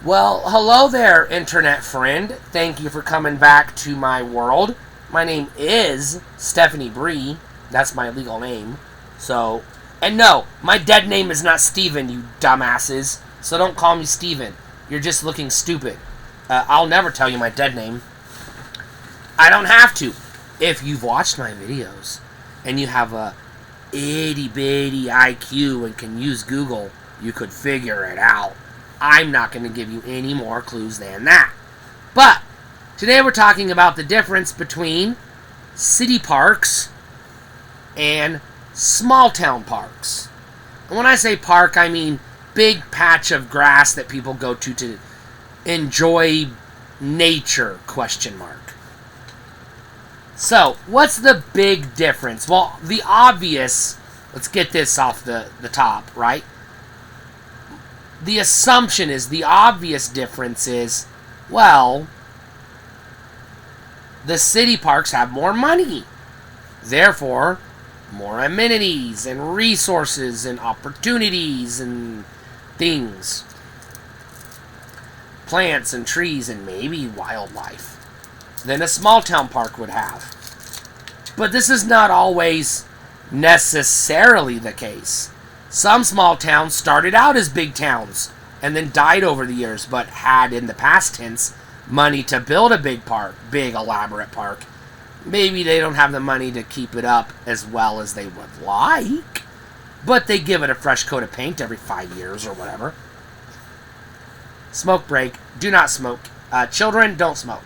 Well, hello there, internet friend. Thank you for coming back to my world. My name is Stephanie Bree. That's my legal name. So, and no, my dead name is not Steven, you dumbasses. So don't call me Steven. You're just looking stupid. I'll never tell you my dead name. I don't have to. If you've watched my videos and you have a itty bitty IQ and can use Google, you could figure it out. I'm not going to give you any more clues than that. But today we're talking about the difference between city parks and small town parks. And when I say park, I mean big patch of grass that people go to enjoy nature, ? So, what's the big difference? Well, the obvious, let's get this off the top, right? The assumption is, the obvious difference is, well, the city parks have more money. Therefore, more amenities and resources and opportunities and things. Plants and trees and maybe wildlife than a small town park would have. But this is not always necessarily the case. Some small towns started out as big towns and then died over the years, but had in the past tense money to build a big park, big elaborate park. Maybe they don't have the money to keep it up as well as they would like, but they give it a fresh coat of paint every 5 years or whatever. Smoke break. Do not smoke. Children, don't smoke.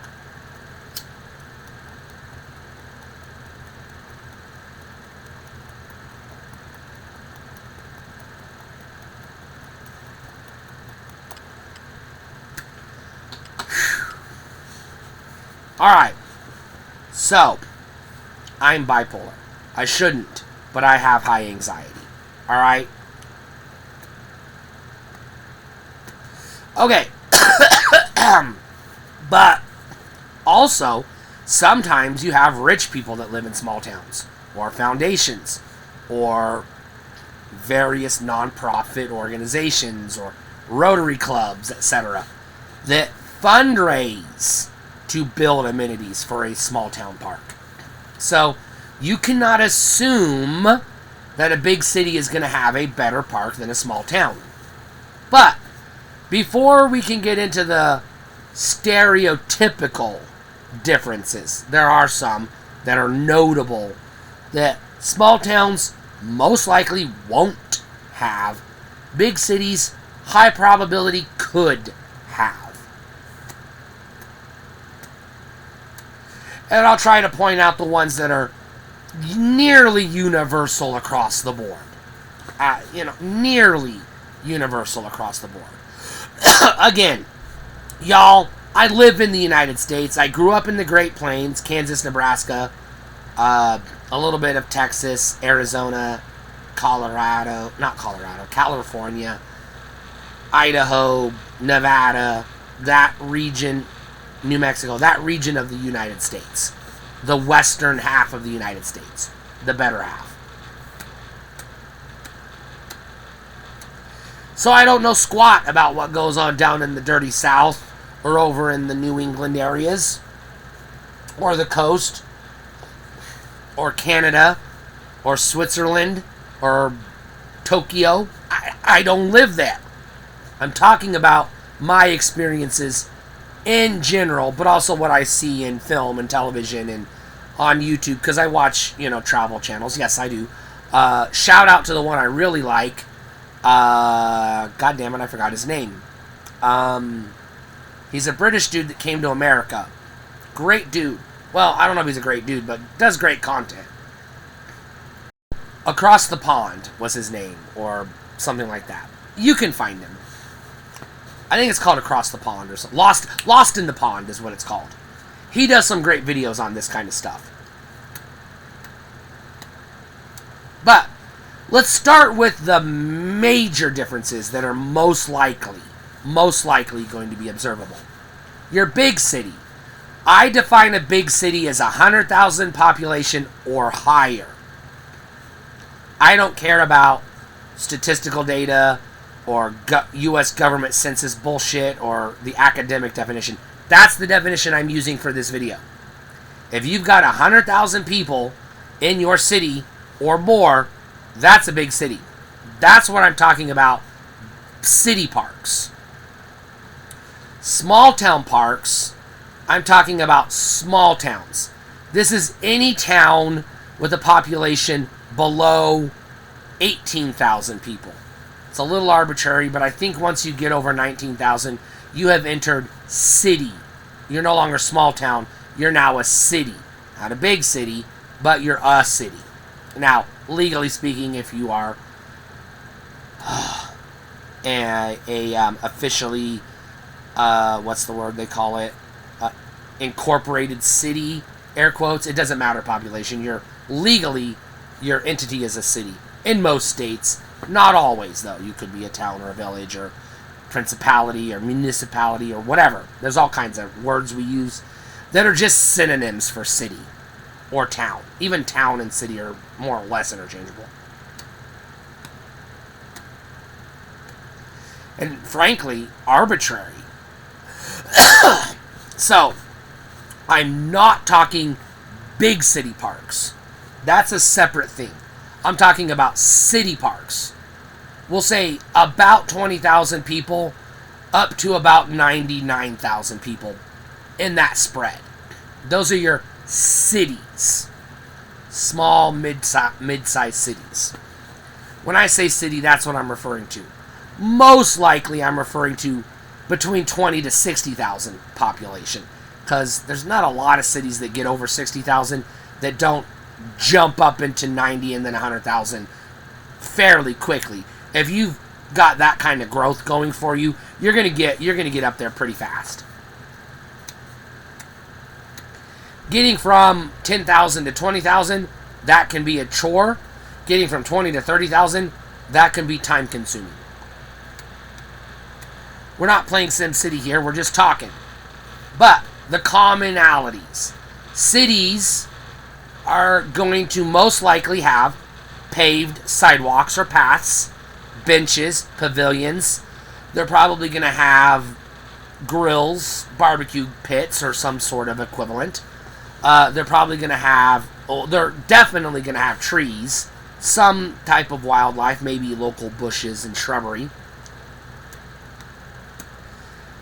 Alright, so, I'm bipolar. I shouldn't, but I have high anxiety. Alright? Okay. But, also, sometimes you have rich people that live in small towns, or foundations, or various non-profit organizations, or Rotary clubs, etc., that fundraise to build amenities for a small town park. So, you cannot assume that a big city is going to have a better park than a small town. But, before we can get into the stereotypical differences, there are some that are notable that small towns most likely won't have. Big cities, high probability, could have. And I'll try to point out the ones that are nearly universal across the board. Nearly universal across the board. Again, y'all, I live in the United States. I grew up in the Great Plains, Kansas, Nebraska, a little bit of Texas, Arizona, California, Idaho, Nevada, that region, New Mexico, that region of the United States. The western half of the United States. The better half. So I don't know squat about what goes on down in the dirty South, or over in the New England areas, or the coast, or Canada, or Switzerland, or Tokyo. I don't live there. I'm talking about my experiences in general, but also what I see in film and television and on YouTube, because I watch, travel channels. Yes, I do. Shout out to the one I really like. God damn it, I forgot his name. He's a British dude that came to America. Great dude. Well, I don't know if he's a great dude, but does great content. Across the Pond was his name, or something like that. You can find him. I think it's called Across the Pond or something. Lost in the Pond is what it's called. He does some great videos on this kind of stuff. But let's start with the major differences that are most likely going to be observable. Your big city. I define a big city as 100,000 population or higher. I don't care about statistical data or U.S. government census bullshit or the academic definition. That's the definition I'm using for this video. If you've got 100,000 people in your city or more, that's a big city. That's what I'm talking about. City parks. Small town parks, I'm talking about small towns. This is any town with a population below 18,000 people. It's a little arbitrary, but I think once you get over 19,000, you have entered city. You're no longer small town. You're now a city. Not a big city, but you're a city. Now, legally speaking, if you are officially, what's the word they call it? Incorporated city, air quotes, it doesn't matter population. You're legally, your entity is a city. In most states, not always though. You could be a town or a village or principality or municipality or whatever. There's all kinds of words we use that are just synonyms for city or town. Even town and city are more or less interchangeable. And frankly, arbitrary. So, I'm not talking big city parks. That's a separate thing. I'm talking about city parks. We'll say about 20,000 people up to about 99,000 people in that spread. Those are your cities. Small, mid-sized cities. When I say city, that's what I'm referring to. Most likely I'm referring to between 20 to 60,000 population. Because there's not a lot of cities that get over 60,000 that don't jump up into 90 and then 100,000 fairly quickly. If you've got that kind of growth going for you, you're gonna get up there pretty fast. Getting from 10,000 to 20,000, that can be a chore. Getting from 20 to 30,000, that can be time consuming. We're not playing SimCity here, we're just talking. But the commonalities. Cities are going to most likely have paved sidewalks or paths, benches, pavilions. They're probably going to have grills, barbecue pits, or some sort of equivalent. They're probably going to have, they're definitely going to have trees, some type of wildlife, maybe local bushes and shrubbery.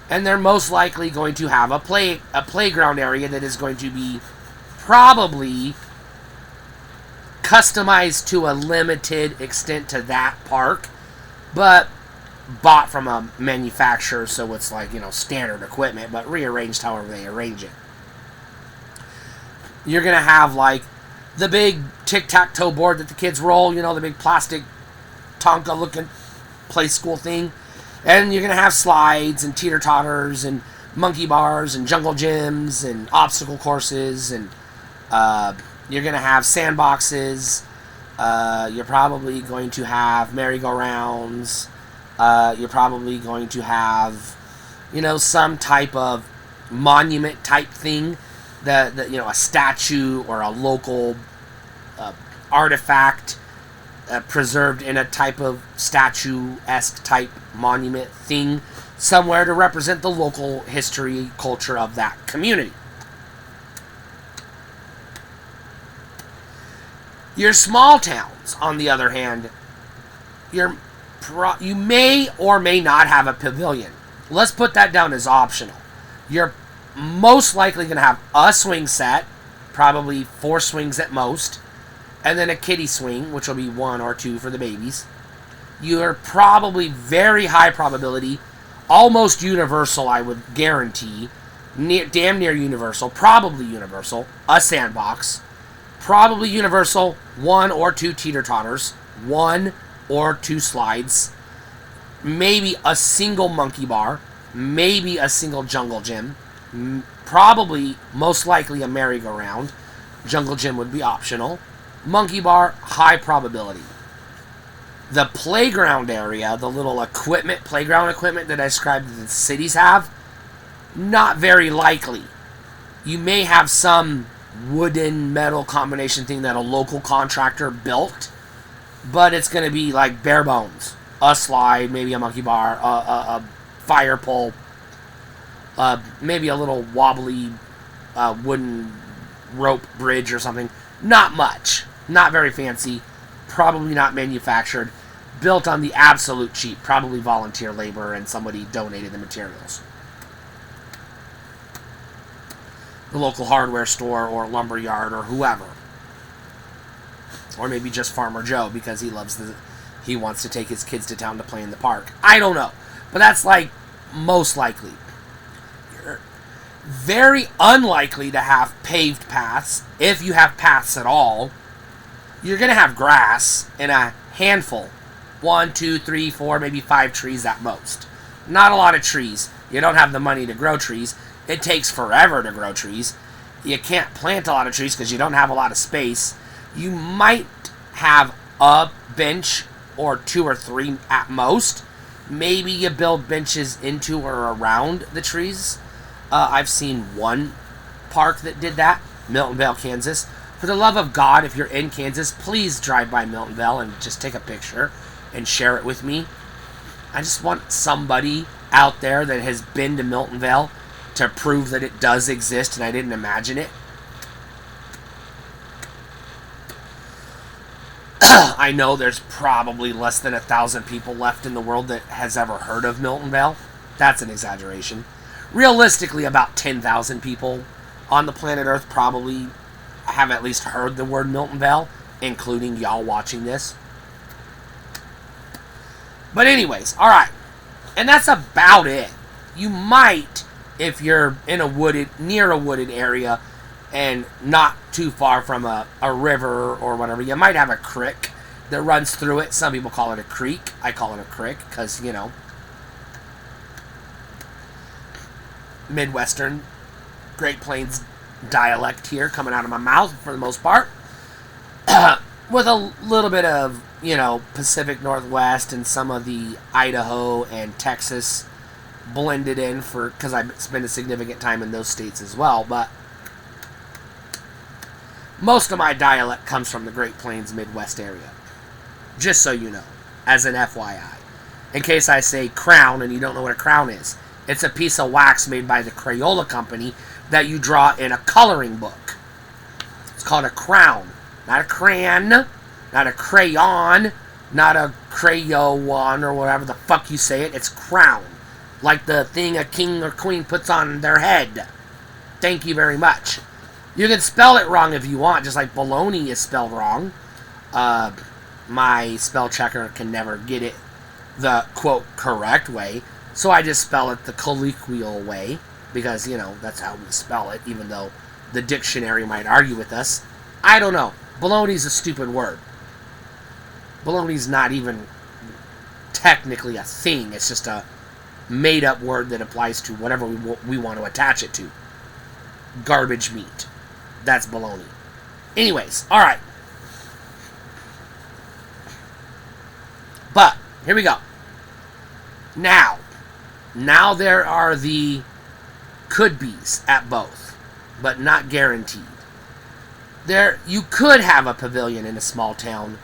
And they're most likely going to have a playground area that is going to be probably customized to a limited extent to that park, but bought from a manufacturer, so it's like, standard equipment, but rearranged however they arrange it. You're going to have, like, the big tic-tac-toe board that the kids roll, the big plastic Tonka-looking play school thing. And you're going to have slides and teeter-totters and monkey bars and jungle gyms and obstacle courses. And you're going to have sandboxes. You're probably going to have merry-go-rounds. You're probably going to have, some type of monument-type thing. That a statue or a local artifact preserved in a type of statue-esque type monument thing somewhere to represent the local history, culture of that community. Your small towns, on the other hand, you may or may not have a pavilion. Let's put that down as optional. You're most likely going to have a swing set, probably 4 swings at most, and then a kiddie swing, which will be 1 or 2 for the babies. You're probably very high probability, almost universal, I would guarantee, damn near universal, probably universal, a sandbox, probably universal, 1 or 2 teeter-totters, 1 or 2 slides, maybe a single monkey bar, maybe a single jungle gym, probably, most likely, a merry-go-round. Jungle gym would be optional. Monkey bar, high probability. The playground area, the little playground equipment that I described that the cities have, not very likely. You may have some wooden metal combination thing that a local contractor built, but it's going to be like bare bones. a slide, maybe a monkey bar, a fire pole, maybe a little wobbly wooden rope bridge or something. Not much. Not very fancy. Probably not manufactured. Built on the absolute cheap. Probably volunteer labor and somebody donated the materials. The local hardware store or lumber yard or whoever. Or maybe just Farmer Joe because he wants to take his kids to town to play in the park. I don't know. But that's like most likely. You're very unlikely to have paved paths, if you have paths at all. You're going to have grass in a handful. 1, 2, 3, 4, maybe 5 trees at most. Not a lot of trees. You don't have the money to grow trees. It takes forever to grow trees. You can't plant a lot of trees because you don't have a lot of space. You might have a bench or 2 or 3 at most. Maybe you build benches into or around the trees. I've seen one park that did that, Miltonville, Kansas. For the love of God, if you're in Kansas, please drive by Miltonville and just take a picture and share it with me. I just want somebody out there that has been to Miltonville to prove that it does exist and I didn't imagine it. I know there's probably less than 1,000 people left in the world that has ever heard of Miltonville. That's an exaggeration. Realistically, about 10,000 people on the planet Earth probably have at least heard the word Miltonville, including y'all watching this. But anyways, alright. And that's about it. You might, if you're in near a wooded area and not too far from a river or whatever, you might have a creek that runs through it. Some people call it a creek. I call it a creek because, you know, Midwestern, Great Plains dialect here coming out of my mouth for the most part. With a little bit of, you know, Pacific Northwest and some of the Idaho and Texas blended in because I spent a significant time in those states as well. But most of my dialect comes from the Great Plains Midwest area. Just so you know, as an FYI. In case I say crown and you don't know what a crown is. It's a piece of wax made by the Crayola company that you draw in a coloring book. It's called a crown. Not a crayon, not a crayon, not a crayon or whatever the fuck you say it. It's crown. Like the thing a king or queen puts on their head. Thank you very much. You can spell it wrong if you want, just like baloney is spelled wrong. My spell checker can never get it the, quote, correct way. So I just spell it the colloquial way. Because, you know, that's how we spell it, even though the dictionary might argue with us. I don't know. Baloney's a stupid word. Baloney's not even technically a thing. It's just a made-up word that applies to whatever we want to attach it to. Garbage meat. That's baloney. Anyways, alright. But, here we go. Now there are the could-be's at both, but not guaranteed. You could have a pavilion in a small town.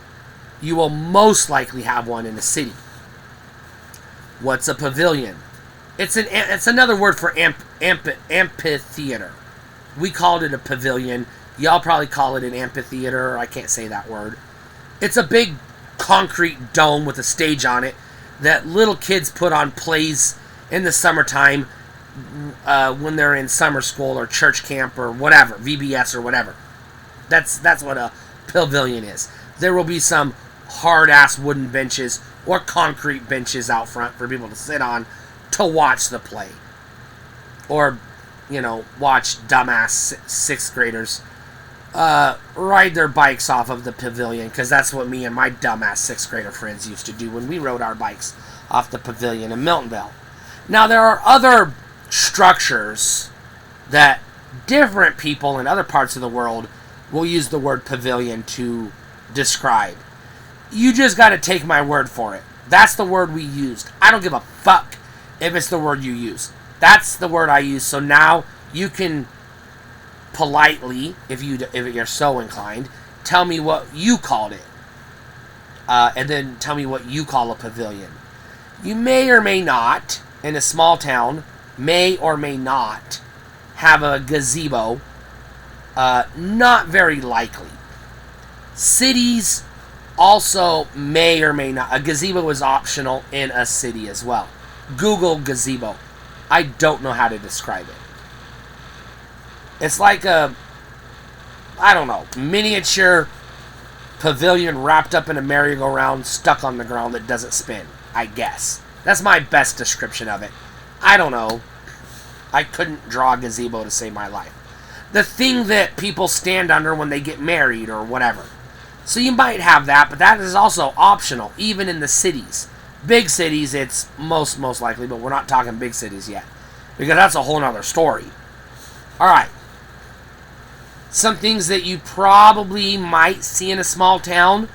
You will most likely have one in a city. What's a pavilion? It's another word for amphitheater. We called it a pavilion. Y'all probably call it an amphitheater. I can't say that word. It's a big concrete dome with a stage on it that little kids put on plays in the summertime when they're in summer school or church camp or whatever, VBS or whatever. That's what a pavilion is. There will be some hard-ass wooden benches or concrete benches out front for people to sit on to watch the play. Or, you know, watch dumbass 6th graders ride their bikes off of the pavilion, because that's what me and my dumbass 6th grader friends used to do when we rode our bikes off the pavilion in Miltonville. Now, there are other structures that different people in other parts of the world will use the word pavilion to describe. You just got to take my word for it. That's the word we used. I don't give a fuck if it's the word you use. That's the word I use. So now you can politely, if you're so inclined, tell me what you called it. and then tell me what you call a pavilion. You may or may not, in a small town, may or may not have a gazebo. Not very likely. Cities also may or may not. A gazebo is optional in a city as well. Google gazebo. I don't know how to describe it. It's like a, I don't know, miniature pavilion wrapped up in a merry-go-round stuck on the ground that doesn't spin, I guess. That's my best description of it. I don't know. I couldn't draw a gazebo to save my life. The thing that people stand under when they get married or whatever. So you might have that, but that is also optional, even in the cities. Big cities, it's most likely, but we're not talking big cities yet, because that's a whole nother story. Alright. Some things that you probably might see in a small town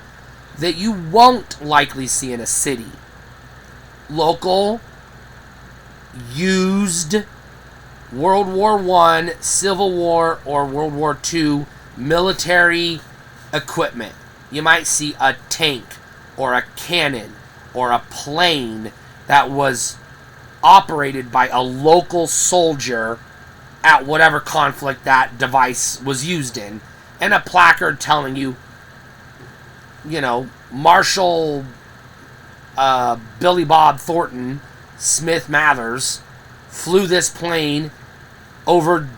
that you won't likely see in a city. Local, used, World War I, Civil War, or World War II military equipment. You might see a tank, or a cannon, or a plane that was operated by a local soldier at whatever conflict that device was used in, and a placard telling you, Marshal Billy Bob Thornton, Smith Mathers, flew this plane over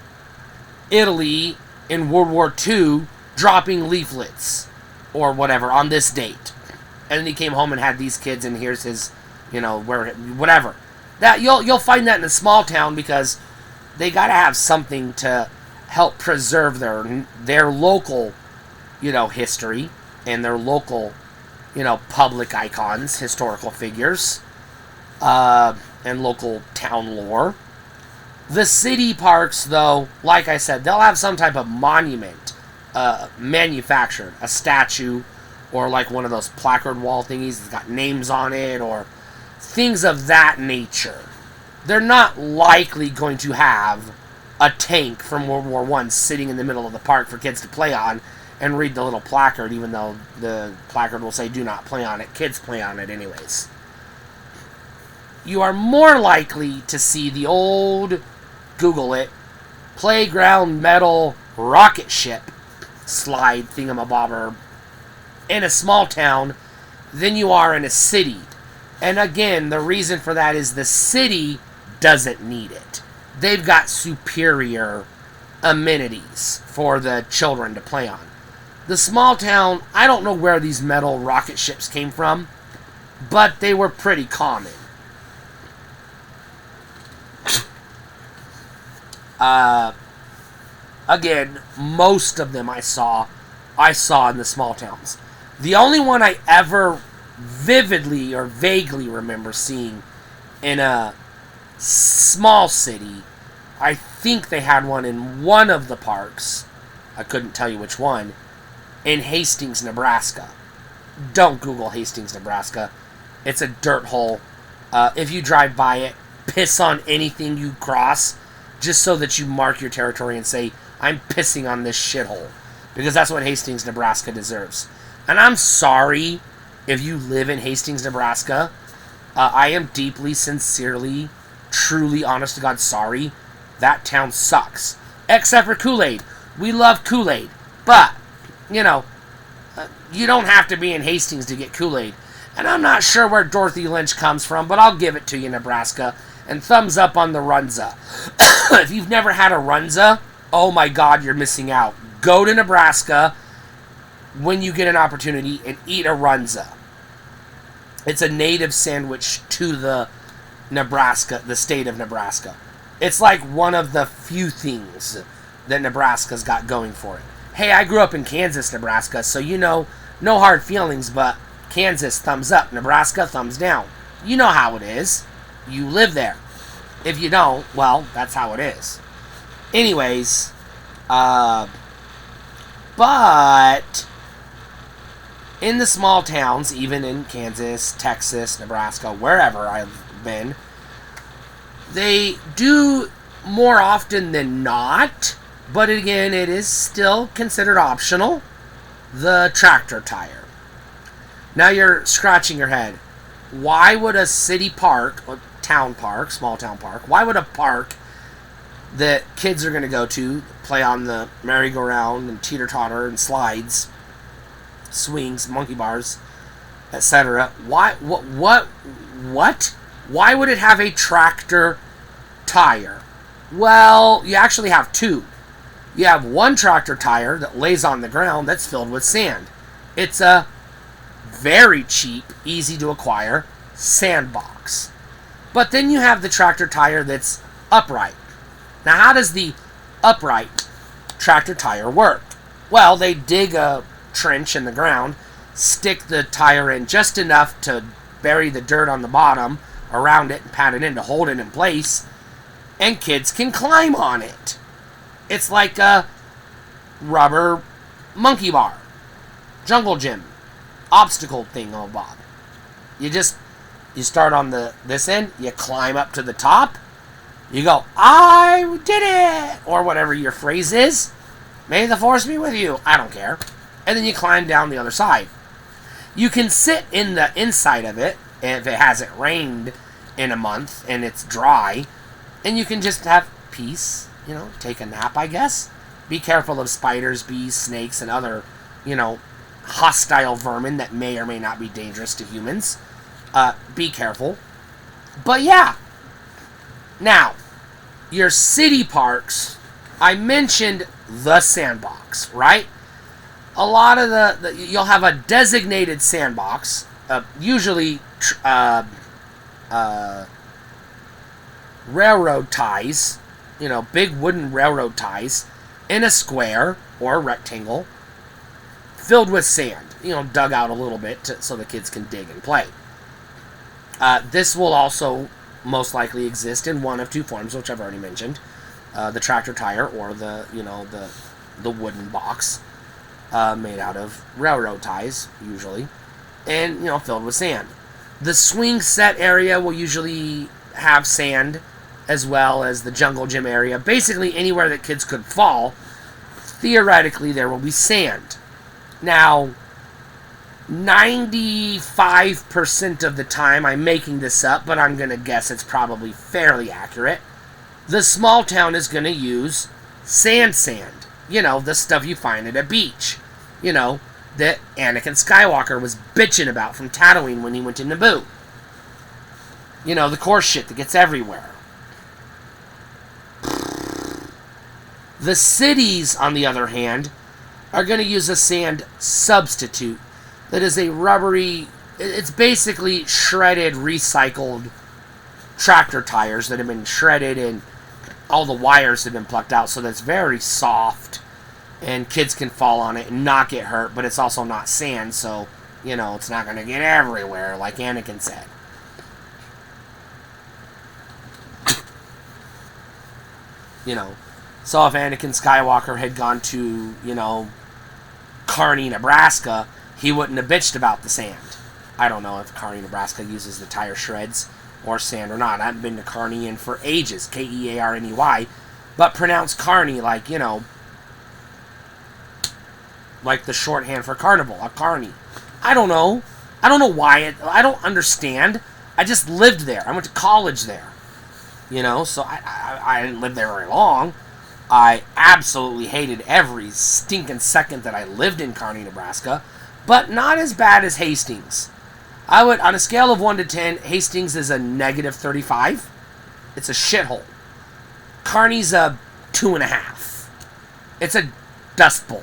Italy in World War II, dropping leaflets or whatever on this date. And then he came home and had these kids, and here's his, whatever. That you'll find that in a small town, because they got to have something to help preserve their local, history, and their local, public icons, historical figures, and local town lore. The city parks, though, like I said, they'll have some type of monument manufactured, a statue, or like one of those placard wall thingies that's got names on it, or things of that nature. They're not likely going to have a tank from World War I sitting in the middle of the park for kids to play on and read the little placard, even though the placard will say do not play on it. Kids play on it anyways. You are more likely to see the old, Google it, playground metal rocket ship slide thingamabobber in a small town than you are in a city. And again, the reason for that is the city doesn't need it. They've got superior amenities for the children to play on. The small town, I don't know where these metal rocket ships came from, but they were pretty common. Again, most of them I saw in the small towns. The only one I ever vividly or vaguely remember seeing in a small city, I think they had one in one of the parks, I couldn't tell you which one, in Hastings, Nebraska. Don't Google Hastings, Nebraska. It's a dirt hole. If you drive by it, piss on anything you cross, just so that you mark your territory and say, I'm pissing on this shithole. Because that's what Hastings, Nebraska deserves. And I'm sorry if you live in Hastings, Nebraska. I am deeply, sincerely, truly, honest to God sorry. That town sucks. Except for Kool-Aid. We love Kool-Aid. But, you don't have to be in Hastings to get Kool-Aid. And I'm not sure where Dorothy Lynch comes from, but I'll give it to you, Nebraska. And thumbs up on the Runza. If you've never had a Runza, oh my God, you're missing out. Go to Nebraska when you get an opportunity and eat a Runza. It's a native sandwich to the state of Nebraska. It's like one of the few things that Nebraska's got going for it. Hey, I grew up in Kansas, Nebraska, so no hard feelings, but Kansas, thumbs up. Nebraska, thumbs down. You know how it is. You live there. If you don't, well, that's how it is. Anyways, but in the small towns, even in Kansas, Texas, Nebraska, wherever I've been, they do more often than not, but again, it is still considered optional, the tractor tire. Now you're scratching your head. Why would a city park, or town park, small town park, why would a park that kids are going to go to, play on the merry-go-round and teeter-totter and slides, swings, monkey bars, etc. Why would it have a tractor tire? Well, you actually have two. You have one tractor tire that lays on the ground that's filled with sand. It's a very cheap, easy to acquire sandbox. But then you have the tractor tire that's upright. Now, how does the upright tractor tire work? Well, they dig a trench in the ground, stick the tire in just enough to bury the dirt on the bottom around it and pat it in to hold it in place, and kids can climb on it. It's like a rubber monkey bar, jungle gym, obstacle thing-o-bob. You start on this end, you climb up to the top, you go, I did it, or whatever your phrase is. May the force be with you. I don't care. And then you climb down the other side. You can sit in the inside of it if it hasn't rained in a month and it's dry, and you can just have peace, take a nap, I guess. Be careful of spiders, bees, snakes, and other, hostile vermin that may or may not be dangerous to humans. Be careful. But yeah. Now, your city parks, I mentioned the sandbox, right? A lot of you'll have a designated sandbox, usually railroad ties, big wooden railroad ties, in a square or a rectangle, filled with sand, dug out a little bit so the kids can dig and play. This will also most likely exist in one of two forms, which I've already mentioned. The tractor tire or the wooden box made out of railroad ties, usually, and, filled with sand. The swing set area will usually have sand, as well as the jungle gym area. Basically, anywhere that kids could fall, theoretically, there will be sand. Now, 95% of the time, I'm making this up, but I'm going to guess it's probably fairly accurate. The small town is going to use sand. The stuff you find at a beach. That Anakin Skywalker was bitching about from Tatooine when he went to Naboo. The coarse shit that gets everywhere. The cities, on the other hand, are going to use a sand substitute that is a rubbery, it's basically shredded, recycled tractor tires that have been shredded and all the wires have been plucked out, so that's very soft and kids can fall on it and not get hurt, but it's also not sand, so, it's not going to get everywhere, like Anakin said. So if Anakin Skywalker had gone to, Kearney, Nebraska, he wouldn't have bitched about the sand. I don't know if Kearney, Nebraska uses the tire shreds or sand or not. I haven't been to Kearney in for ages, Kearney, but pronounced Kearney like, like the shorthand for carnival, a Kearney. I don't know. I don't know why. I don't understand. I just lived there. I went to college there. So I didn't live there very long. I absolutely hated every stinking second that I lived in Kearney, Nebraska, but not as bad as Hastings. I would, on a scale of 1 to 10, Hastings is a negative 35. It's a shithole. Kearney's a 2.5. It's a dust bowl.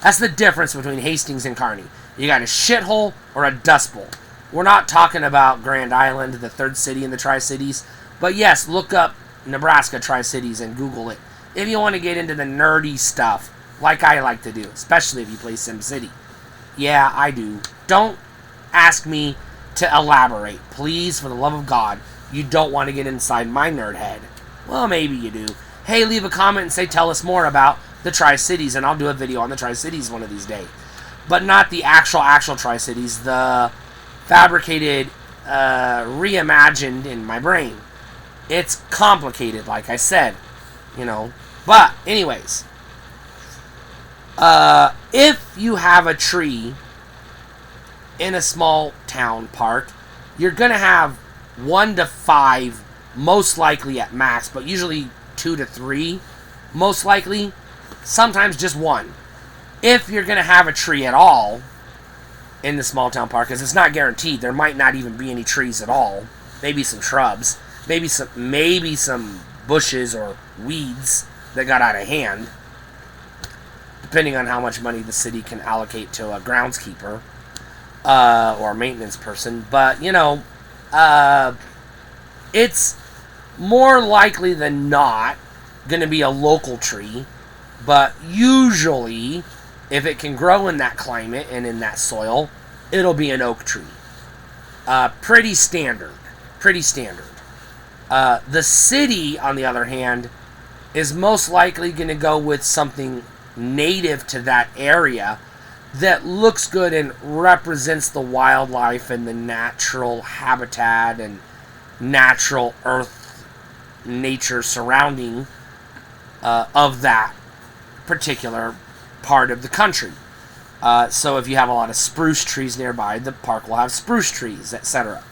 That's the difference between Hastings and Kearney. You got a shithole or a dust bowl. We're not talking about Grand Island, the third city in the Tri-Cities, but yes, look up Nebraska Tri-Cities and Google it if you want to get into the nerdy stuff, like I like to do, especially if you play SimCity. Yeah, I do. Don't ask me to elaborate. Please, for the love of God, you don't want to get inside my nerd head. Well, maybe you do. Hey, leave a comment and say, tell us more about the Tri-Cities, and I'll do a video on the Tri-Cities one of these days. But not the actual Tri-Cities, the fabricated, reimagined in my brain. It's complicated, like I said, But, anyways, if you have a tree in a small town park, you're going to have 1 to 5, most likely at max, but usually 2 to 3, most likely, sometimes just 1. If you're going to have a tree at all in the small town park, because it's not guaranteed, there might not even be any trees at all. Maybe some shrubs, maybe some bushes or weeds that got out of hand, depending on how much money the city can allocate to a groundskeeper or a maintenance person. But, it's more likely than not going to be a local tree. But usually, if it can grow in that climate and in that soil, it'll be an oak tree. Pretty standard. The city, on the other hand, is most likely going to go with something native to that area that looks good and represents the wildlife and the natural habitat and natural earth nature surrounding of that particular part of the country. So if you have a lot of spruce trees nearby, the park will have spruce trees, etc.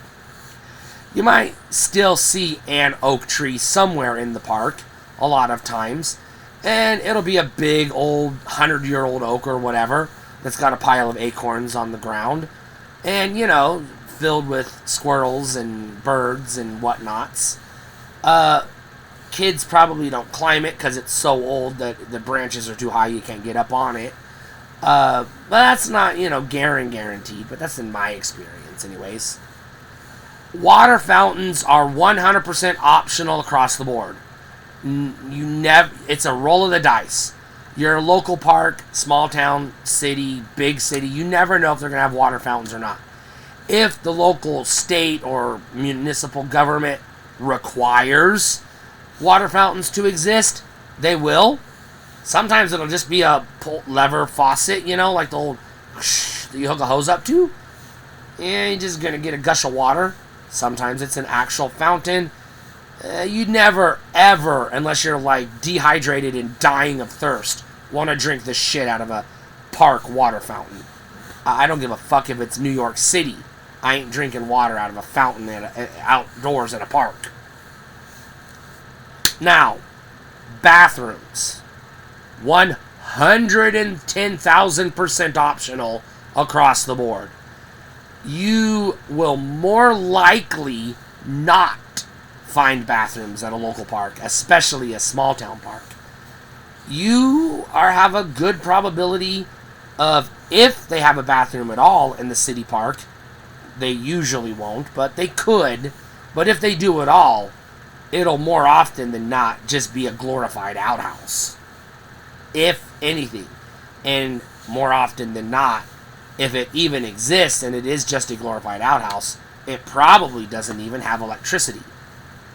You might still see an oak tree somewhere in the park a lot of times, and it'll be a big old 100-year-old oak or whatever that's got a pile of acorns on the ground, and filled with squirrels and birds and whatnots. Kids probably don't climb it because it's so old that the branches are too high, you can't get up on it. But that's not, guaranteed, but that's in my experience anyways. Water fountains are 100% optional across the board. It's a roll of the dice. Your local park, small town, city, big city, you never know if they're going to have water fountains or not. If the local state or municipal government requires water fountains to exist, they will. Sometimes it'll just be a lever faucet, like the old that you hook a hose up to, and you're just going to get a gush of water. Sometimes it's an actual fountain. You never, ever, unless you're dehydrated and dying of thirst, want to drink the shit out of a park water fountain. I don't give a fuck if it's New York City. I ain't drinking water out of a fountain outdoors in a park. Now, bathrooms. 110,000% optional across the board. You will more likely not find bathrooms at a local park, especially a small town park. You have a good probability of, if they have a bathroom at all in the city park, they usually won't, but they could. But if they do at all, it'll more often than not just be a glorified outhouse, if anything. And more often than not, if it even exists and it is just a glorified outhouse, it probably doesn't even have electricity.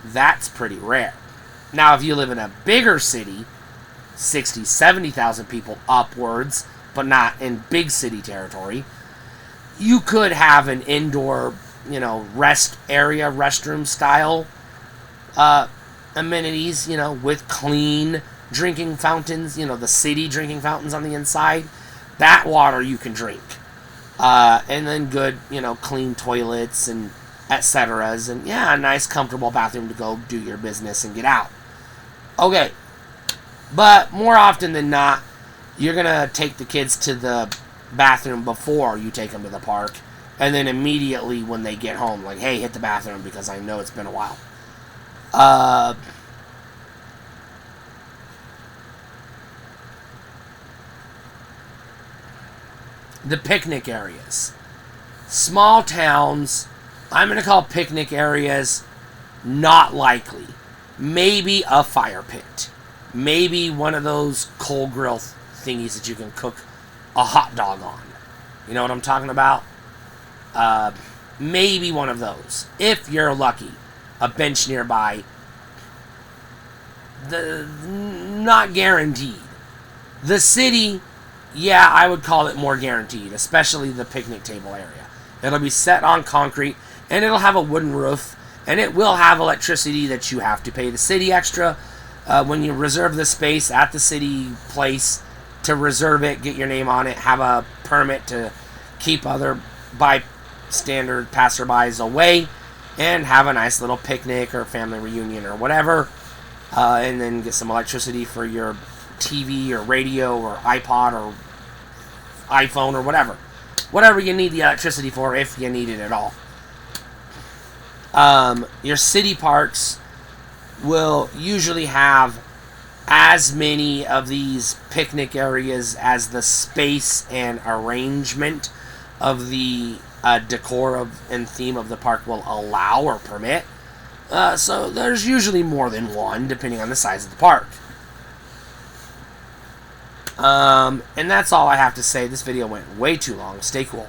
That's pretty rare. Now, if you live in a bigger city, 60, 70,000 people upwards, but not in big city territory, you could have an indoor, rest area, restroom style amenities, with clean drinking fountains, the city drinking fountains on the inside. That water you can drink. And then good, clean toilets and etc. And a nice comfortable bathroom to go do your business and get out. Okay. But more often than not, you're going to take the kids to the bathroom before you take them to the park. And then immediately when they get home, hey, hit the bathroom because I know it's been a while. The picnic areas. Small towns, I'm going to call picnic areas not likely. Maybe a fire pit. Maybe one of those coal grill thingies that you can cook a hot dog on. You know what I'm talking about? Maybe one of those. If you're lucky. A bench nearby. Not guaranteed. The city, I would call it more guaranteed, especially the picnic table area. It'll be set on concrete, and it'll have a wooden roof, and it will have electricity that you have to pay the city extra when you reserve the space at the city place. To reserve it, get your name on it, have a permit to keep other bystander passerbys away and have a nice little picnic or family reunion or whatever, and then get some electricity for your TV or radio or iPod or iPhone or whatever you need the electricity for, if you need it at all. Your city parks will usually have as many of these picnic areas as the space and arrangement of the decor and theme of the park will allow or permit. So there's usually more than one, depending on the size of the park. And that's all I have to say. This video went way too long. Stay cool.